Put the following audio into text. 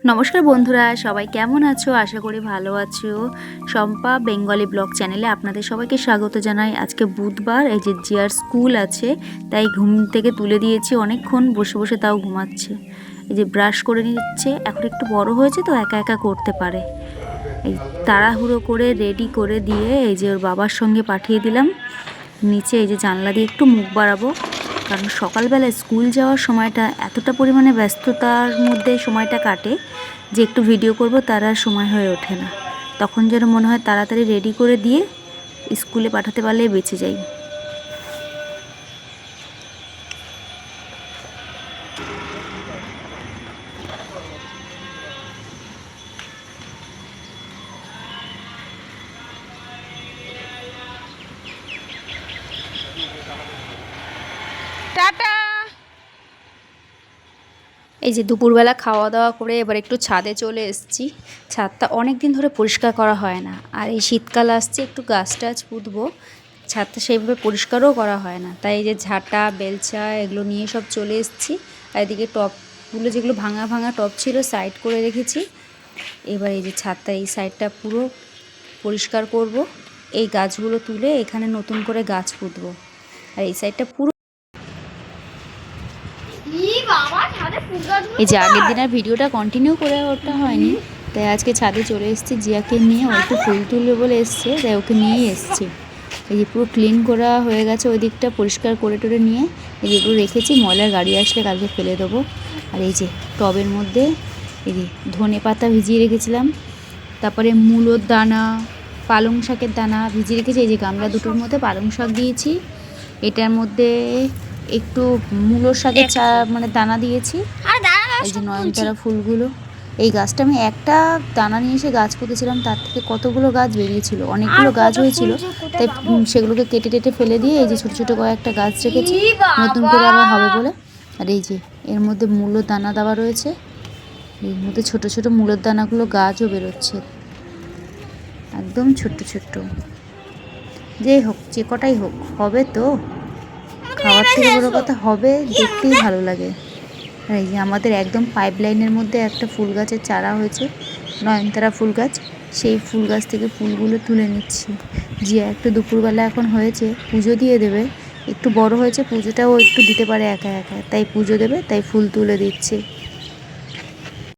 নমস্কার বন্ধুরা, সবাই কেমন আছো? আশা করি ভালো আছো। শম্পা বেঙ্গলি ব্লগ চ্যানেলে আপনাদের সবাইকে স্বাগত জানাই। আজকে বুধবার, এই যে জিয়ার স্কুল আছে, তাই ঘুম থেকে তুলে দিয়েছি। অনেকক্ষণ বসে বসে তাও ঘুমাচ্ছে। এই যে ব্রাশ করে নিচ্ছে, এখন একটু বড় হয়েছে তো একা একা করতে পারে। এই তাড়াহুড়ো করে রেডি করে দিয়ে এই যে ওর বাবার সঙ্গে পাঠিয়ে দিলাম নিচে। এই যে জানলা দিয়ে একটু মুখ বাড়াবো, কারণ সকালবেলায় স্কুল যাওয়ার সময়টা এতটা পরিমাণে ব্যস্ততার মধ্যে সময়টা কাটে যে একটু ভিডিও করব তার আর সময় হয়ে ওঠে না। তখন যেন মনে হয় তাড়াতাড়ি রেডি করে দিয়ে স্কুলে পাঠাতে পারলেই বেঁচে যাই। টাটা। এই যে দুপুরবেলা খাওয়া দাওয়া করে এবার একটু ছাদে চলে এসেছি। ছাদটা অনেক দিন ধরে পরিষ্কার করা হয় না, আর এই শীতকাল আসছে, একটু গাছ টাছ পুঁতবো। ছাদটা সেইভাবে পরিষ্কারও করা হয় না, তাই এই যে ঝাঁটা বেলচা এগুলো নিয়ে সব চলে এসেছি। আর এদিকে টবগুলো, যেগুলো ভাঙা ভাঙা টব ছিল, সাইড করে রেখেছি। এবার এই যে ছাদটা, এই সাইডটা পুরো পরিষ্কার করব। এই গাছগুলো তুলে এখানে নতুন করে গাছ পুঁতবো। আর এই সাইডটা পুরো, এই যে আগের দিনের ভিডিওটা কন্টিনিউ করে ওঠা হয়নি, তাই আজকে ছাদে চলে এসেছি জিয়াকে নিয়ে। ও একটু ফুল তুলবে বলে এসছে, তাই ওকে নিয়েই এসছি। এই যে পুরো ক্লিন করা হয়ে গেছে, ওই দিকটা পরিষ্কার করে টোরে নিয়ে এই যেগুলো রেখেছি, ময়লার গাড়ি আসলে কালকে ফেলে দেবো। আর এই যে টবের মধ্যে এই যে ধনে পাতা ভিজিয়ে রেখেছিলাম, তারপরে মূলোর দানা, পালং শাকের দানা ভিজিয়ে রেখেছি। এই যে গামলা দুটোর মধ্যে পালং শাক দিয়েছি, এটার মধ্যে একটু মূলোর শাকের মানে দানা দিয়েছি। এই যে নয়নতারা ফুলগুলো, এই গাছটা আমি একটা দানা নিয়ে এসে গাছ পুঁতেছিলাম, তার থেকে কতগুলো গাছ বেরিয়েছিল, অনেকগুলো গাছ হয়েছিল। তাই সেগুলোকে কেটে টেটে ফেলে দিয়ে এই যে ছোটো ছোটো কয়েকটা গাছ রেখেছি নতুন করে আবার হবে বলে। আর এই যে এর মধ্যে মূলোর দানা দেওয়া রয়েছে, এর মধ্যে ছোটো ছোটো মূলোর দানাগুলো গাছও বেরোচ্ছে, একদম ছোট্ট ছোট্ট। যেই হোক, যে কটাই হোক, হবে তো। খাওয়ার থেকে বড় কথা হবে, দেখতেই ভালো লাগে। আর এই যে আমাদের একদম পাইপ লাইনের মধ্যে একটা ফুল গাছের চারা হয়েছে, নয়নতারা ফুল গাছ। সেই ফুল গাছ থেকে ফুলগুলো তুলে নিচ্ছি। জিয়া একটু দুপুরবেলা এখন হয়েছে, পুজো দিয়ে দেবে, একটু বড় হয়েছে, পুজোটাও একটু দিতে পারে একা একা, তাই পুজো দেবে, তাই ফুল তুলে দিচ্ছি।